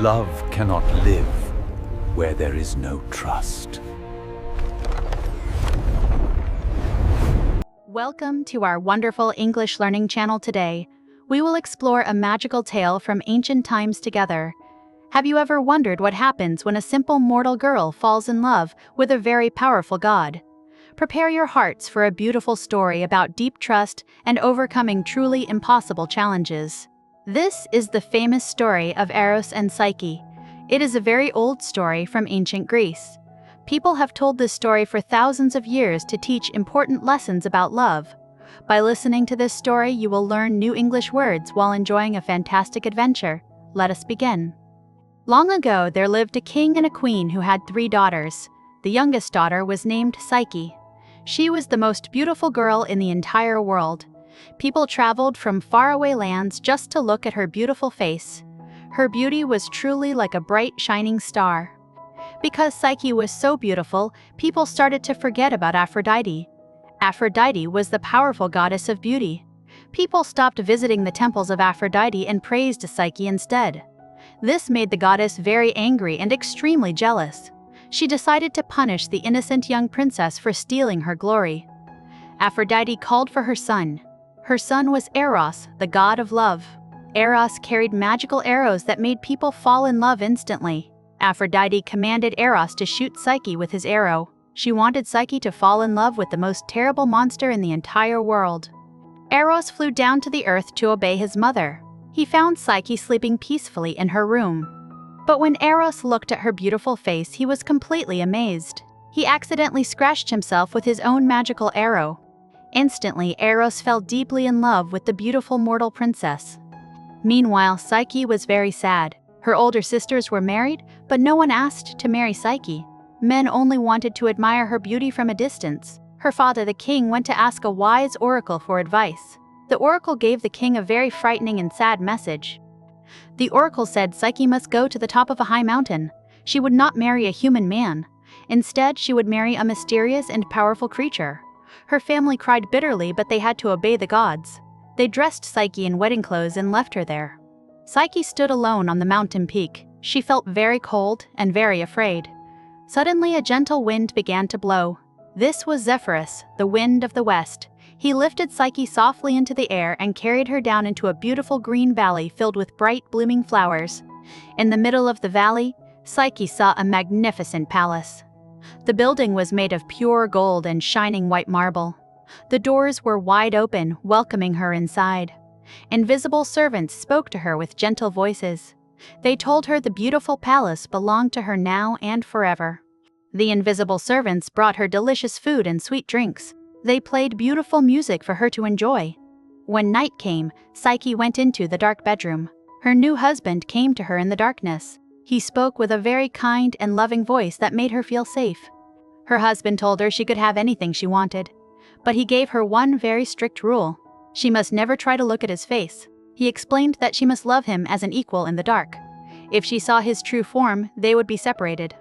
Love cannot live where there is no trust. Welcome to our wonderful English learning channel today. We will explore a magical tale from ancient times together. Have you ever wondered what happens when a simple mortal girl falls in love with a very powerful god? Prepare your hearts for a beautiful story about deep trust and overcoming truly impossible challenges. This is the famous story of Eros and Psyche. It is a very old story from ancient Greece. People have told this story for thousands of years to teach important lessons about love. By listening to this story, you will learn new English words while enjoying a fantastic adventure. Let us begin. Long ago, there lived a king and a queen who had 3 daughters. The youngest daughter was named Psyche. She was the most beautiful girl in the entire world. People traveled from faraway lands just to look at her beautiful face. Her beauty was truly like a bright, shining star. Because Psyche was so beautiful, people started to forget about Aphrodite. Aphrodite was the powerful goddess of beauty. People stopped visiting the temples of Aphrodite and praised Psyche instead. This made the goddess very angry and extremely jealous. She decided to punish the innocent young princess for stealing her glory. Aphrodite called for her son. Her son was Eros, the god of love. Eros carried magical arrows that made people fall in love instantly. Aphrodite commanded Eros to shoot Psyche with his arrow. She wanted Psyche to fall in love with the most terrible monster in the entire world. Eros flew down to the earth to obey his mother. He found Psyche sleeping peacefully in her room. But when Eros looked at her beautiful face, he was completely amazed. He accidentally scratched himself with his own magical arrow. Instantly, Eros fell deeply in love with the beautiful mortal princess. Meanwhile, Psyche was very sad. Her older sisters were married, but no one asked to marry Psyche. Men only wanted to admire her beauty from a distance. Her father, the king, went to ask a wise oracle for advice. The oracle gave the king a very frightening and sad message. The oracle said Psyche must go to the top of a high mountain. She would not marry a human man. Instead, she would marry a mysterious and powerful creature. Her family cried bitterly, but they had to obey the gods. They dressed Psyche in wedding clothes and left her there. Psyche stood alone on the mountain peak. She felt very cold and very afraid. Suddenly, a gentle wind began to blow. This was Zephyrus, the wind of the west. He lifted Psyche softly into the air and carried her down into a beautiful green valley filled with bright, blooming flowers. In the middle of the valley, Psyche saw a magnificent palace. The building was made of pure gold and shining white marble. The doors were wide open, welcoming her inside. Invisible servants spoke to her with gentle voices. They told her the beautiful palace belonged to her now and forever. The invisible servants brought her delicious food and sweet drinks. They played beautiful music for her to enjoy. When night came, Psyche went into the dark bedroom. Her new husband came to her in the darkness. He spoke with a very kind and loving voice that made her feel safe. Her husband told her she could have anything she wanted. But he gave her one very strict rule. She must never try to look at his face. He explained that she must love him as an equal in the dark. If she saw his true form, they would be separated.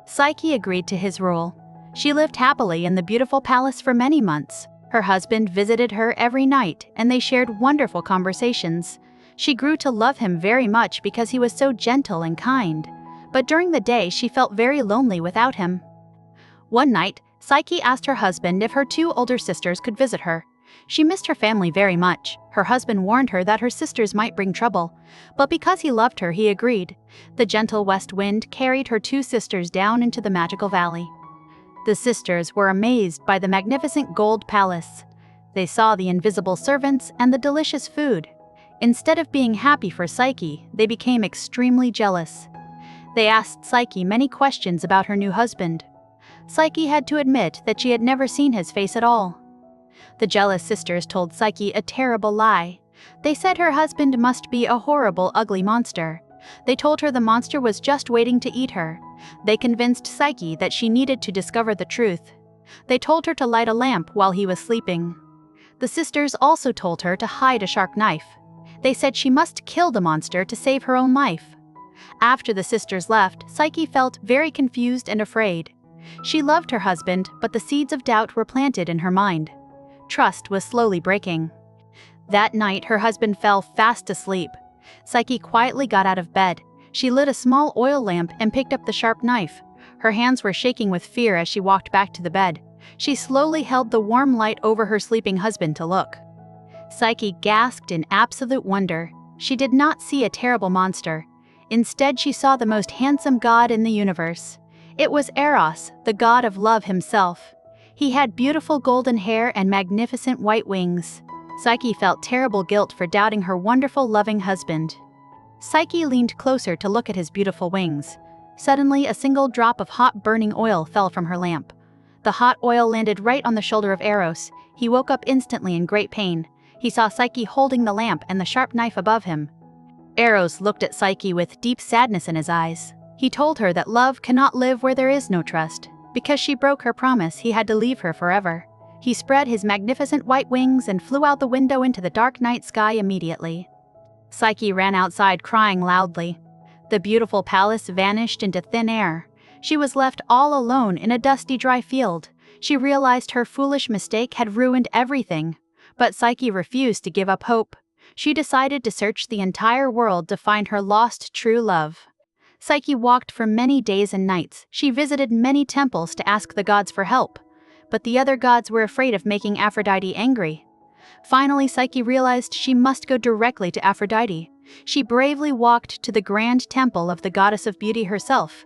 Psyche agreed to his rule. She lived happily in the beautiful palace for many months. Her husband visited her every night, and they shared wonderful conversations. She grew to love him very much because he was so gentle and kind. But during the day, she felt very lonely without him. One night, Psyche asked her husband if her 2 older sisters could visit her. She missed her family very much. Her husband warned her that her sisters might bring trouble. But because he loved her, he agreed. The gentle west wind carried her 2 sisters down into the magical valley. The sisters were amazed by the magnificent gold palace. They saw the invisible servants and the delicious food. Instead of being happy for Psyche, they became extremely jealous. They asked Psyche many questions about her new husband. Psyche had to admit that she had never seen his face at all. The jealous sisters told Psyche a terrible lie. They said her husband must be a horrible, ugly monster. They told her the monster was just waiting to eat her. They convinced Psyche that she needed to discover the truth. They told her to light a lamp while he was sleeping. The sisters also told her to hide a sharp knife. They said she must kill the monster to save her own life. After the sisters left, Psyche felt very confused and afraid. She loved her husband, but the seeds of doubt were planted in her mind. Trust was slowly breaking. That night, her husband fell fast asleep. Psyche quietly got out of bed. She lit a small oil lamp and picked up the sharp knife. Her hands were shaking with fear as she walked back to the bed. She slowly held the warm light over her sleeping husband to look. Psyche gasped in absolute wonder. She did not see a terrible monster. Instead, she saw the most handsome god in the universe. It was Eros, the god of love himself. He had beautiful golden hair and magnificent white wings. Psyche felt terrible guilt for doubting her wonderful, loving husband. Psyche leaned closer to look at his beautiful wings. Suddenly, a single drop of hot burning oil fell from her lamp. The hot oil landed right on the shoulder of Eros. He woke up instantly in great pain. He saw Psyche holding the lamp and the sharp knife above him. Eros looked at Psyche with deep sadness in his eyes. He told her that love cannot live where there is no trust. Because she broke her promise, he had to leave her forever. He spread his magnificent white wings and flew out the window into the dark night sky immediately. Psyche ran outside crying loudly. The beautiful palace vanished into thin air. She was left all alone in a dusty, dry field. She realized her foolish mistake had ruined everything. But Psyche refused to give up hope. She decided to search the entire world to find her lost true love. Psyche walked for many days and nights. She visited many temples to ask the gods for help. But the other gods were afraid of making Aphrodite angry. Finally, Psyche realized she must go directly to Aphrodite. She bravely walked to the grand temple of the goddess of beauty herself.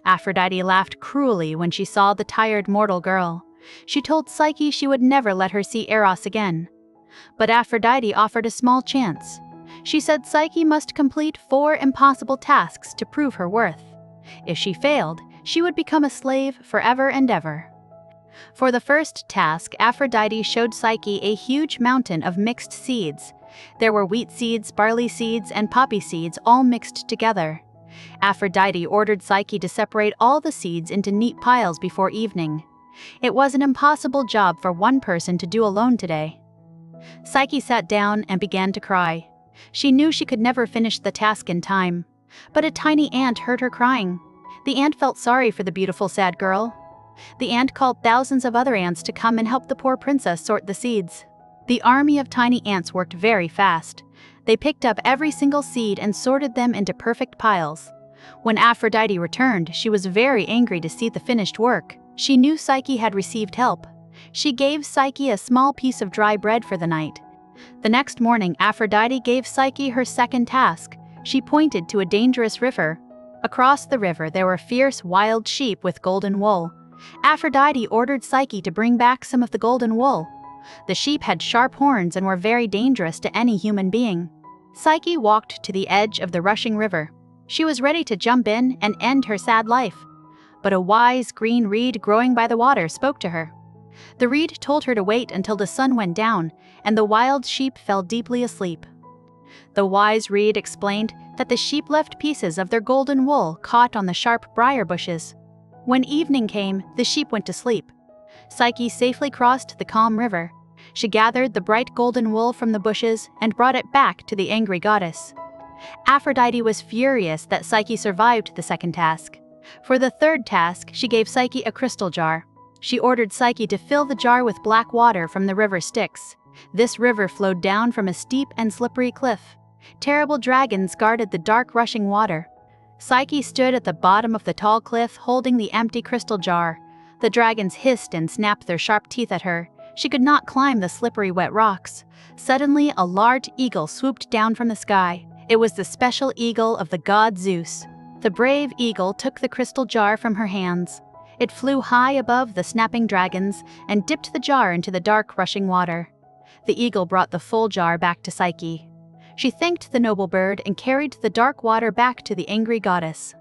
Aphrodite laughed cruelly when she saw the tired mortal girl. She told Psyche she would never let her see Eros again. But Aphrodite offered a small chance. She said Psyche must complete 4 impossible tasks to prove her worth. If she failed, she would become a slave forever and ever. For the first task, Aphrodite showed Psyche a huge mountain of mixed seeds. There were wheat seeds, barley seeds, and poppy seeds all mixed together. Aphrodite ordered Psyche to separate all the seeds into neat piles before evening. It was an impossible job for one person to do alone today. Psyche sat down and began to cry. She knew she could never finish the task in time. But a tiny ant heard her crying. The ant felt sorry for the beautiful, sad girl. The ant called thousands of other ants to come and help the poor princess sort the seeds. The army of tiny ants worked very fast. They picked up every single seed and sorted them into perfect piles. When Aphrodite returned, she was very angry to see the finished work. She knew Psyche had received help. She gave Psyche a small piece of dry bread for the night. The next morning, Aphrodite gave Psyche her second task. She pointed to a dangerous river. Across the river there were fierce wild sheep with golden wool. Aphrodite ordered Psyche to bring back some of the golden wool. The sheep had sharp horns and were very dangerous to any human being. Psyche walked to the edge of the rushing river. She was ready to jump in and end her sad life. But a wise green reed growing by the water spoke to her. The reed told her to wait until the sun went down and the wild sheep fell deeply asleep. The wise reed explained that the sheep left pieces of their golden wool caught on the sharp briar bushes. When evening came, the sheep went to sleep. Psyche safely crossed the calm river. She gathered the bright golden wool from the bushes and brought it back to the angry goddess. Aphrodite was furious that Psyche survived the second task. For the third task, she gave Psyche a crystal jar. She ordered Psyche to fill the jar with black water from the river Styx. This river flowed down from a steep and slippery cliff. Terrible dragons guarded the dark rushing water. Psyche stood at the bottom of the tall cliff holding the empty crystal jar. The dragons hissed and snapped their sharp teeth at her. She could not climb the slippery wet rocks. Suddenly, a large eagle swooped down from the sky. It was the special eagle of the god Zeus. The brave eagle took the crystal jar from her hands. It flew high above the snapping dragons and dipped the jar into the dark rushing water. The eagle brought the full jar back to Psyche. She thanked the noble bird and carried the dark water back to the angry goddess.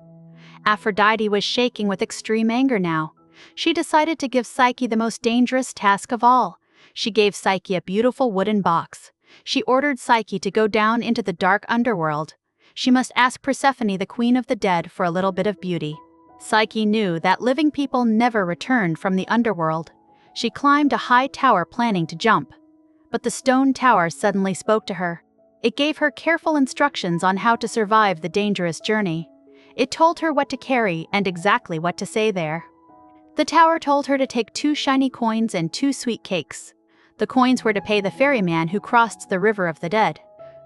Aphrodite was shaking with extreme anger now. She decided to give Psyche the most dangerous task of all. She gave Psyche a beautiful wooden box. She ordered Psyche to go down into the dark underworld. She must ask Persephone, the queen of the dead, for a little bit of beauty. Psyche knew that living people never returned from the underworld. She climbed a high tower planning to jump. But the stone tower suddenly spoke to her. It gave her careful instructions on how to survive the dangerous journey. It told her what to carry and exactly what to say there. The tower told her to take 2 shiny coins and 2 sweet cakes. The coins were to pay the ferryman who crossed the river of the dead.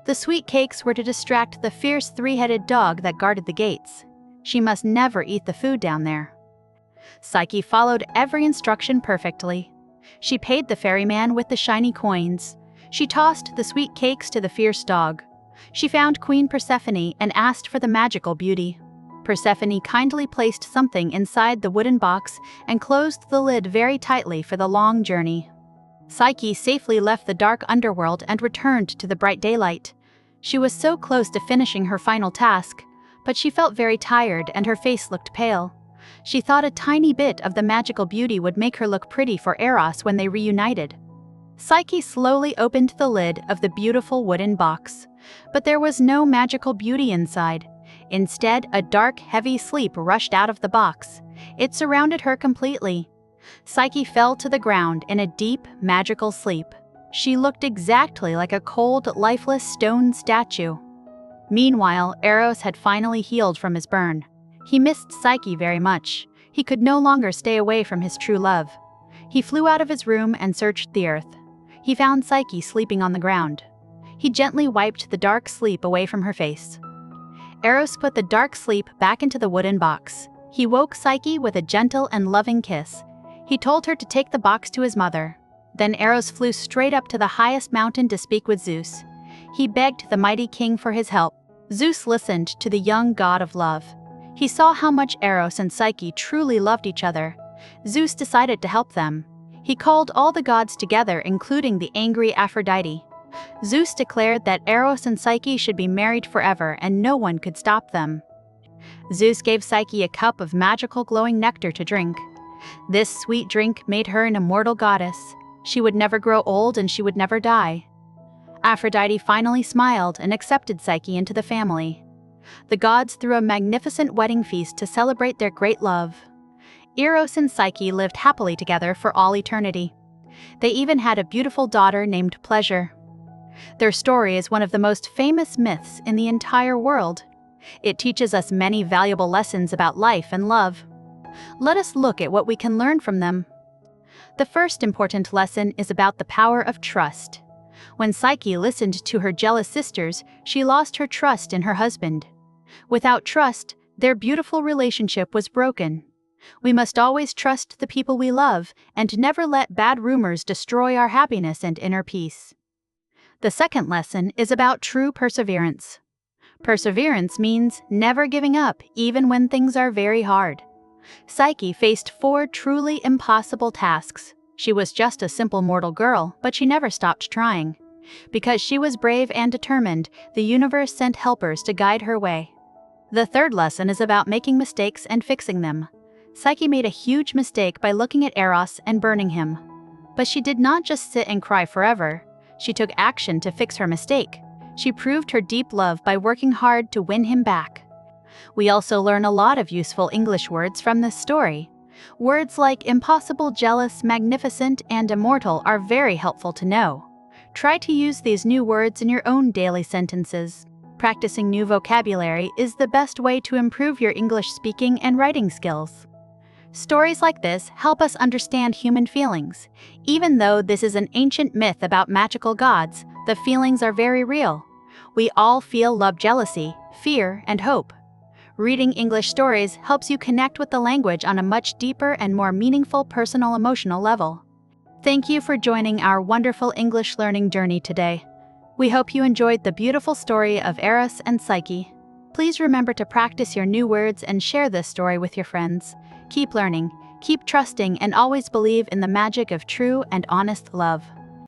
The sweet cakes were to distract the fierce three-headed dog that guarded the gates. She must never eat the food down there. Psyche followed every instruction perfectly. She paid the ferryman with the shiny coins. She tossed the sweet cakes to the fierce dog. She found Queen Persephone and asked for the magical beauty. Persephone kindly placed something inside the wooden box and closed the lid very tightly for the long journey. Psyche safely left the dark underworld and returned to the bright daylight. She was so close to finishing her final task, but she felt very tired and her face looked pale. She thought a tiny bit of the magical beauty would make her look pretty for Eros when they reunited. Psyche slowly opened the lid of the beautiful wooden box, but there was no magical beauty inside. Instead, a dark, heavy sleep rushed out of the box. It surrounded her completely. Psyche fell to the ground in a deep, magical sleep. She looked exactly like a cold, lifeless stone statue. Meanwhile, Eros had finally healed from his burn. He missed Psyche very much. He could no longer stay away from his true love. He flew out of his room and searched the earth. He found Psyche sleeping on the ground. He gently wiped the dark sleep away from her face. Eros put the dark sleep back into the wooden box. He woke Psyche with a gentle and loving kiss. He told her to take the box to his mother. Then Eros flew straight up to the highest mountain to speak with Zeus. He begged the mighty king for his help. Zeus listened to the young god of love. He saw how much Eros and Psyche truly loved each other. Zeus decided to help them. He called all the gods together, including the angry Aphrodite. Zeus declared that Eros and Psyche should be married forever and no one could stop them. Zeus gave Psyche a cup of magical glowing nectar to drink. This sweet drink made her an immortal goddess. She would never grow old and she would never die. Aphrodite finally smiled and accepted Psyche into the family. The gods threw a magnificent wedding feast to celebrate their great love. Eros and Psyche lived happily together for all eternity. They even had a beautiful daughter named Pleasure. Their story is one of the most famous myths in the entire world. It teaches us many valuable lessons about life and love. Let us look at what we can learn from them. The first important lesson is about the power of trust. When Psyche listened to her jealous sisters, she lost her trust in her husband. Without trust, their beautiful relationship was broken. We must always trust the people we love and never let bad rumors destroy our happiness and inner peace. The second lesson is about true perseverance. Perseverance means never giving up even when things are very hard. Psyche faced 4 truly impossible tasks. She was just a simple mortal girl, but she never stopped trying. Because she was brave and determined, the universe sent helpers to guide her way. The third lesson is about making mistakes and fixing them. Psyche made a huge mistake by looking at Eros and burning him. But she did not just sit and cry forever. She took action to fix her mistake. She proved her deep love by working hard to win him back. We also learn a lot of useful English words from this story. Words like impossible, jealous, magnificent, and immortal are very helpful to know. Try to use these new words in your own daily sentences. Practicing new vocabulary is the best way to improve your English speaking and writing skills. Stories like this help us understand human feelings. Even though this is an ancient myth about magical gods, the feelings are very real. We all feel love, jealousy, fear, and hope. Reading English stories helps you connect with the language on a much deeper and more meaningful personal emotional level. Thank you for joining our wonderful English learning journey today. We hope you enjoyed the beautiful story of Eros and Psyche. Please remember to practice your new words and share this story with your friends. Keep learning, keep trusting, and always believe in the magic of true and honest love.